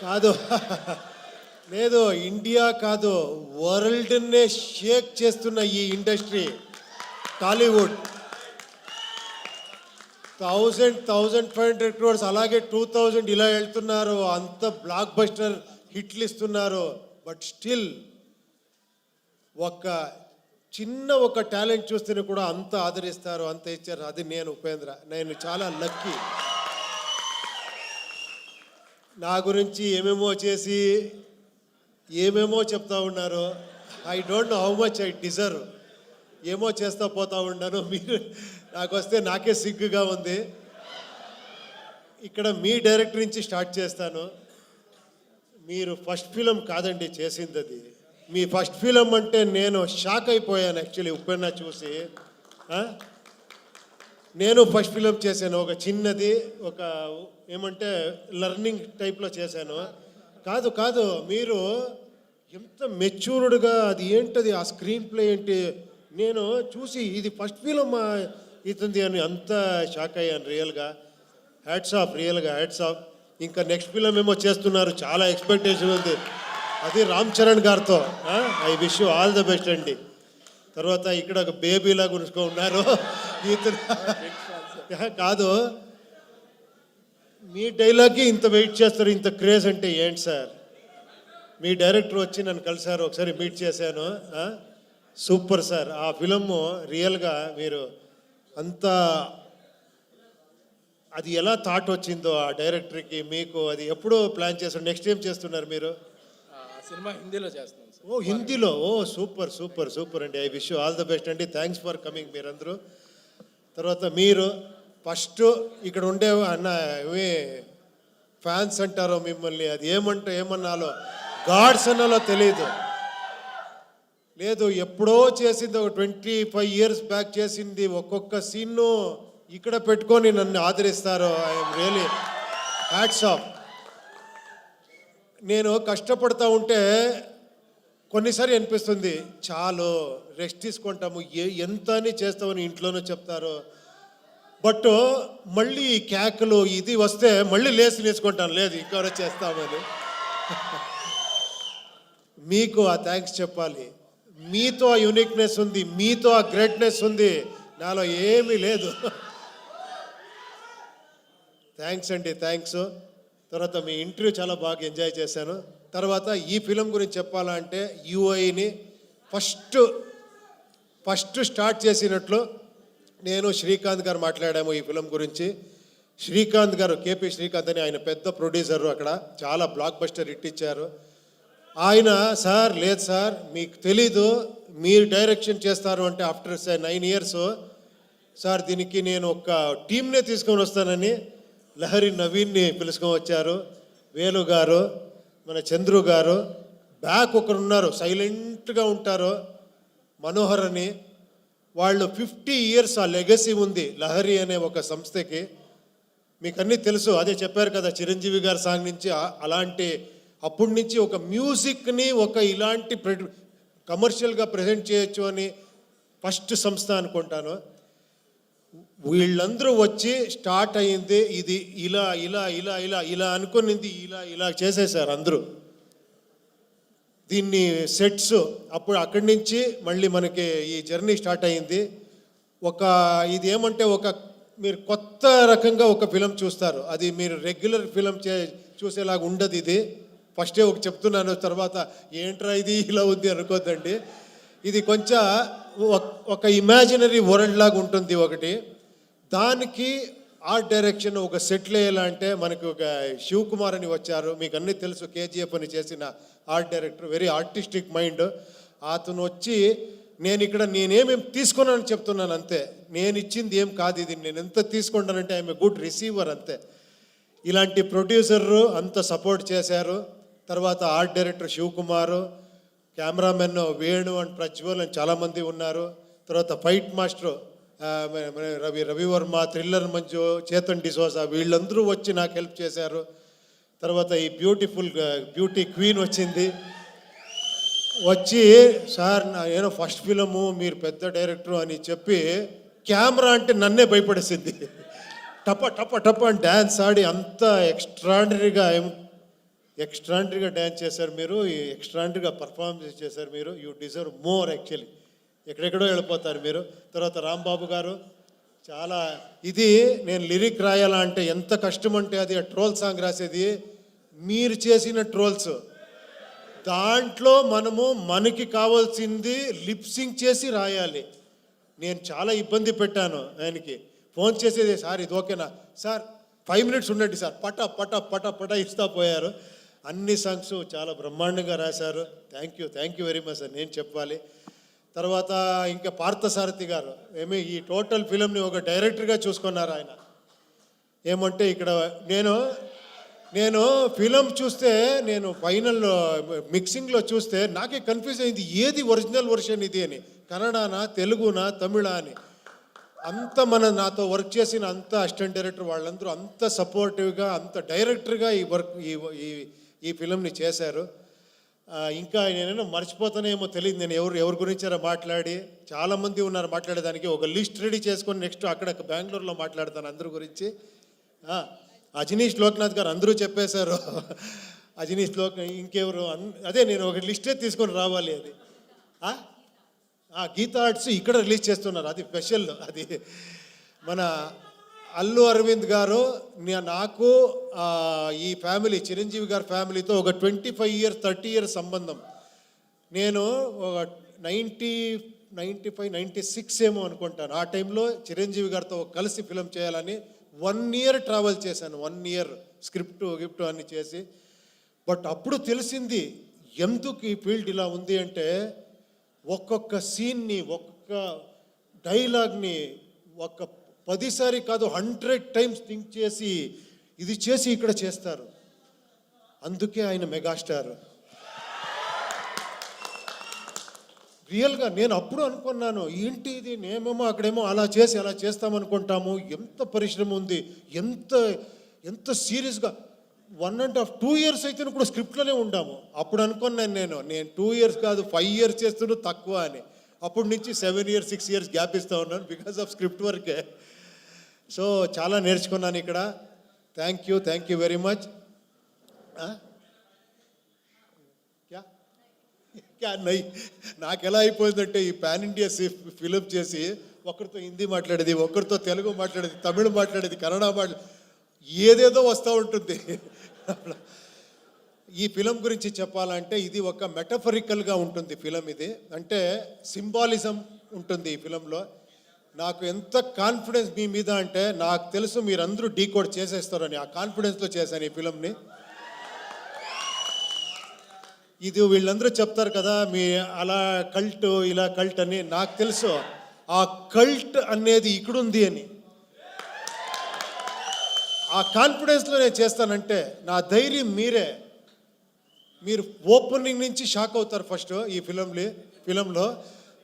కాదు లేదు, ఇండియా కాదు, వరల్డ్నే షేక్ చేస్తున్న ఈ ఇండస్ట్రీ టాలీవుడ్ 1,500 crores అలాగే 2,000 ఇలా వెళ్తున్నారు. అంత బ్లాక్ బస్టర్ హిట్లు ఇస్తున్నారు. బట్ స్టిల్ ఒక టాలెంట్ చూస్తేనే కూడా అంత ఆదరిస్తారు, అంత ఇచ్చారు. అది నేను ఉపేంద్ర, నేను చాలా లక్కీ. నా గురించి ఏమేమో చేసి ఏమేమో చెప్తా ఉన్నారు. I don't know how much I deserve. ఏమో చేస్తా పోతా ఉన్నాను. మీరు నాకు వస్తే నాకే సిగ్గుగా ఉంది. ఇక్కడ మీ డైరెక్టర్ నుంచి స్టార్ట్ చేస్తాను. మీరు ఫస్ట్ ఫిలం కాదండి చేసింది, అది మీ ఫస్ట్ ఫిలం అంటే నేను షాక్ అయిపోయాను యాక్చువల్లీ. ఉప్పెన్న చూసి నేను ఫస్ట్ ఫిలం చేశాను, ఒక చిన్నది, ఒక ఏమంటే లర్నింగ్ టైప్లో చేశాను. కాదు మీరు ఎంత మెచ్యూర్డ్గా, అది ఏంటది ఆ స్క్రీన్ ప్లే ఏంటి, నేను చూసి ఇది ఫస్ట్ ఫిలం అవుతుంది అని అంత షాక్ అయ్యాను రియల్గా. హ్యాట్స్ ఆఫ్, రియల్గా హ్యాట్స్ ఆఫ్. ఇంకా నెక్స్ట్ ఫిలం ఏమో చేస్తున్నారు, చాలా ఎక్స్పెక్టేషన్ ఉంది, అది రామ్ చరణ్ గారితో. I wish you all the best అండి. తర్వాత ఇక్కడ ఒక బేబీలా గురుచుకో ఉన్నారు. కాదు, మీ డైలాగ్కి ఇంత వెయిట్ చేస్తారు, ఇంత క్రేజ్ అంటే ఏంటి సార్? మీ డైరెక్టర్ వచ్చి నన్ను కలిసారు, ఒకసారి మీట్ చేశాను. Super sir. ఆ ఫిలము రియల్గా మీరు అంతా, అది ఎలా థాట్ వచ్చిందో ఆ డైరెక్టర్కి మీకు, అది ఎప్పుడో ప్లాన్ చేస్తారు? నెక్స్ట్ ఏం చేస్తున్నారు మీరు? సినిమా హిందీలో చేస్తున్నాం. ఓ హిందీలో, ఓ సూపర్ సూపర్ సూపర్ అండి. I wish you all the best అండి. థ్యాంక్స్ ఫర్ కమింగ్ మీరందరూ. తర్వాత మీరు ఫస్ట్ ఇక్కడ ఉండే అన్న ఫ్యాన్స్ అంటారో మిమ్మల్ని, అది ఏమన్నాలో గాడ్స్ అన్నాలో తెలియదు. లేదు, ఎప్పుడో చేసింది, ఒక 25 years బ్యాక్ చేసింది. ఒక్కొక్క సీన్ను ఇక్కడ పెట్టుకొని నన్ను ఆదరిస్తారు. I'm really hats off. నేను కష్టపడతా ఉంటే కొన్నిసారి అనిపిస్తుంది, చాలు రెస్ట్ తీసుకుంటాము, ఎంత అని చేస్తామని ఇంట్లోనూ చెప్తారు. బట్ మళ్ళీ కేకలు ఇది వస్తే మళ్ళీ నేర్చుకుంటాను, లేదు ఇంకెవరో చేస్తామని. మీకు ఆ థ్యాంక్స్ చెప్పాలి. మీతో ఆ యూనిక్నెస్ ఉంది, మీతో ఆ గ్రేట్నెస్ ఉంది, నాలో ఏమీ లేదు. థ్యాంక్స్ అండి, థ్యాంక్స్. తర్వాత మీ ఇంటర్వ్యూ చాలా బాగా ఎంజాయ్ చేశాను. తర్వాత ఈ ఫిలం గురించి చెప్పాలంటే యూఐని ఫస్ట్ స్టార్ట్ చేసినట్లు నేను శ్రీకాంత్ గారు మాట్లాడాము ఈ ఫిలం గురించి. శ్రీకాంత్ గారు, కేపీ శ్రీకాంత్ అని, ఆయన పెద్ద ప్రొడ్యూసరు, అక్కడ చాలా బ్లాక్ బస్టర్ హిట్ ఇచ్చారు. ఆయన సార్, లేదు సార్ మీకు తెలీదు, మీరు డైరెక్షన్ చేస్తారు అంటే ఆఫ్టర్ 9 years సార్, దీనికి నేను ఒక టీంనే తీసుకొని వస్తానని లహరి నవీన్ని పిలుచుకొని వచ్చారు. వేలు గారు, మన చంద్రు గారు, బ్యాక్ ఒకరు ఉన్నారు సైలెంట్గా ఉంటారు, మనోహర్ అని. వాళ్ళు 50 years ఆ లెగసీ ఉంది లహరి అనే ఒక సంస్థకి. మీకు అన్నీ తెలుసు, అదే చెప్పారు కదా చిరంజీవి గారి సాంగ్ నుంచి అలాంటి, అప్పటి నుంచి ఒక మ్యూజిక్ని ఒక ఇలాంటి కమర్షియల్గా ప్రజెంట్ చేయొచ్చు అని ఫస్ట్ సంస్థ అనుకుంటాను. వీళ్ళందరూ వచ్చి స్టార్ట్ అయ్యింది, ఇది ఇలా ఇలా ఇలా ఇలా ఇలా అనుకునింది, ఇలా చేసేసారు అందరూ దీన్ని సెట్స్. అప్పుడు అక్కడి నుంచి మళ్ళీ మనకి ఈ జర్నీ స్టార్ట్ అయ్యింది. ఇది ఏమంటే మీరు కొత్త రకంగా ఒక ఫిలం చూస్తారు, అది మీరు రెగ్యులర్ ఫిలం చూసేలాగా ఉండదు. ఇది ఫస్టే చెప్తున్నాను, తర్వాత ఏంట్రా ఇది ఇలా ఉంది అనుకోద్దండి. ఇది కొంచెం ఒక ఇమాజినరీ వరల్డ్ లాగా ఉంటుంది ఒకటి. దానికి ఆర్ట్ డైరెక్షన్ ఒక సెటిల్ అయ్యేలా మనకి ఒక శివకుమార్ అని వచ్చారు, మీకు అన్నీ తెలుసు, కేజీఎఫ్ అని చేసిన art director, very artistic mind. అతను వచ్చి నేనేమేమి తీసుకున్నానని చెప్తున్నాను అంతే, నేను ఇచ్చింది ఏం కాదు ఇది, నేను ఎంత తీసుకుంటానంటే ఐఎమ్ ఏ గుడ్ రిసీవర్ అంతే. ఇలాంటి ప్రొడ్యూసర్లు అంత సపోర్ట్ చేశారు. తర్వాత art director Shivakumar, cameraman Venu and Prajwal అని చాలామంది ఉన్నారు. తర్వాత fight master Ravivarma, thriller Manju, Chetan D'Souza, వీళ్ళందరూ వచ్చి నాకు హెల్ప్ చేశారు. తర్వాత ఈ బ్యూటీ క్వీన్ వచ్చి సార్ ఏదో ఫస్ట్ ఫిలము, మీరు పెద్ద డైరెక్టరు అని చెప్పి కెమెరా అంటే నన్నే భయపడేసింది. టప టప టప అని డ్యాన్స్ ఆడి అంత ఎక్స్ట్రాడినరీగా డ్యాన్స్ చేశారు మీరు, ఎక్స్ట్రాడినరీగా పర్ఫార్మెన్స్ చేశారు మీరు. You deserve more actually. ఎక్కడెక్కడో వెళ్ళిపోతారు మీరు. తర్వాత రాంబాబు గారు చాలా ఇది నేను లిరిక్ రాయాలా అంటే ఎంత కష్టం అంటే అది ట్రోల్ సాంగ్ రాసేది మీరు చేసిన ట్రోల్స్. దాంట్లో మనకి కావాల్సింది లిప్సింగ్ చేసి రాయాలి. నేను చాలా ఇబ్బంది పెట్టాను ఆయనకి. ఫోన్ చేసేది, సార్ ఇది ఓకేనా సార్, 5 minutes ఉండండి సార్, పట పట పట పట ఇస్తా పోయారు. అన్ని సాంగ్స్ చాలా బ్రహ్మాండంగా రాశారు. Thank you very much sir నేను చెప్పాలి. తర్వాత ఇంకా పార్థసారథి గారు ఈ టోటల్ ఫిలింని ఒక డైరెక్టర్గా చూసుకున్నారు ఆయన. ఏమంటే ఇక్కడ నేను ఫిలం చూస్తే, నేను ఫైనల్ మిక్సింగ్లో చూస్తే నాకే కన్ఫ్యూజ్ అయింది ఏది ఒరిజినల్ వర్షన్ ఇది అని, కన్నడనా తెలుగునా తమిళ అని. అంత నాతో వర్క్ చేసిన అంత అసిస్టెంట్ డైరెక్టర్ వాళ్ళందరూ అంత సపోర్టివ్గా అంత డైరెక్టర్గా ఈ ఫిలంని చేశారు. ఇంకా నేనేమో మర్చిపోతానేమో తెలియదు, నేను ఎవరి గురించారో మాట్లాడి, చాలామంది ఉన్నారు మాట్లాడేదానికి. ఒక లిస్ట్ రెడీ చేసుకొని నెక్స్ట్ అక్కడ బెంగళూరులో మాట్లాడతాను అందరి గురించి. అజనీష్ లోక్నాథ్ గారు అందరూ చెప్పేశారు. అజనీష్ ఇంకెవరు అదే నేను ఒక లిస్టే తీసుకొని రావాలి. అది గీతా ఆర్ట్స్ ఇక్కడ రిలీజ్ చేస్తున్నారు, అది స్పెషల్. అది మన అల్లు అరవింద్ గారు నాకు ఈ ఫ్యామిలీ చిరంజీవి గారి ఫ్యామిలీతో ఒక 25 years 30 years సంబంధం. నేను ఒక 95 96 ఏమో అనుకుంటాను. ఆ టైంలో చిరంజీవి గారితో కలిసి ఫిలం చేయాలని 1 year ట్రావెల్ చేశాను. 1 year స్క్రిప్ట్ అన్ని చేసి. బట్ అప్పుడు తెలిసింది ఎందుకు ఈ ఫీల్డ్ ఇలా ఉంది అంటే, ఒక్కొక్క సీన్ని ఒక్కొక్క డైలాగ్ని 10 సారి కాదు 100 times థింక్ చేసి ఇది చేసి ఇక్కడ చేస్తారు. అందుకే ఆయన మెగాస్టార్. రియల్గా నేను అప్పుడు అనుకున్నాను ఏంటి ఇది, నేమేమో అక్కడేమో అలా చేస్తామనుకుంటాము. ఎంత పరిశ్రమ ఉంది, ఎంత సీరియస్గా 1.5 2 years అయితే కూడా స్క్రిప్ట్లోనే ఉండాము. అప్పుడు అనుకున్నాను నేను 2 years కాదు 5 years చేస్తున్నా తక్కువ అని. అప్పటి నుంచి 7 years 6 years గ్యాప్ ఇస్తూ ఉన్నాను బికాస్ ఆఫ్ స్క్రిప్ట్ వర్కే. సో చాలా నేర్చుకున్నాను ఇక్కడ. Thank you very much. నాకు ఎలా అయిపోయిందంటే ఈ పాన్ ఇండియా ఫిలిం చేసి ఒకరితో హిందీ మాట్లాడేది, ఒకరితో తెలుగు మాట్లాడేది, తమిళ మాట్లాడేది, కన్నడ ఏదేదో వస్తూ ఉంటుంది. ఈ ఫిలం గురించి చెప్పాలంటే ఇది ఒక మెటఫరికల్గా ఉంటుంది ఫిలం. ఇది అంటే సింబాలిజం ఉంటుంది ఈ ఫిలంలో. నాకు ఎంత కాన్ఫిడెన్స్ మీ మీద అంటే, నాకు తెలుసు మీరందరూ డీకోడ్ చేసేస్తారని, ఆ కాన్ఫిడెన్స్తో చేశాను ఈ ఫిలంని. ఇది వీళ్ళందరూ చెప్తారు కదా మీ అలా కల్ట్ ఇలా కల్ట్ అని, నాకు తెలుసు ఆ కల్ట్ అనేది ఇక్కడుంది అని. ఆ కాన్ఫిడెన్స్లో నేను చేస్తానంటే నా ధైర్యం మీరు ఓపెనింగ్ నుంచి షాక్ అవుతారు ఫస్ట్ ఈ ఫిలంలో.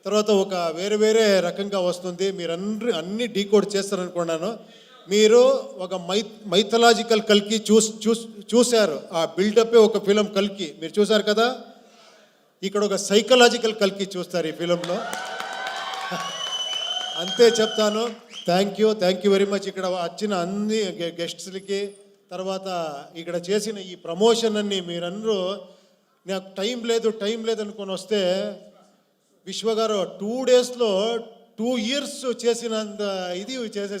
తర్వాత ఒక వేరే రకంగా వస్తుంది. మీరు అన్ని డీకోడ్ చేస్తారనుకున్నాను. మీరు ఒక మైథలాజికల్ కల్కి చూశారు. ఆ బిల్డప్పే ఒక ఫిలం కల్కి మీరు చూశారు కదా. ఇక్కడ ఒక సైకలాజికల్ కల్కి చూస్తారు ఈ ఫిలంలో. అంతే చెప్తాను. Thank you very much. ఇక్కడ వచ్చిన అన్ని గెస్ట్స్లకి, తర్వాత ఇక్కడ చేసిన ఈ ప్రమోషన్ అన్ని మీరందరూ, నాకు టైం లేదు అనుకొని వస్తే విశ్వ గారు 2 daysలో 2 years చేసినంత ఇది చేసేసి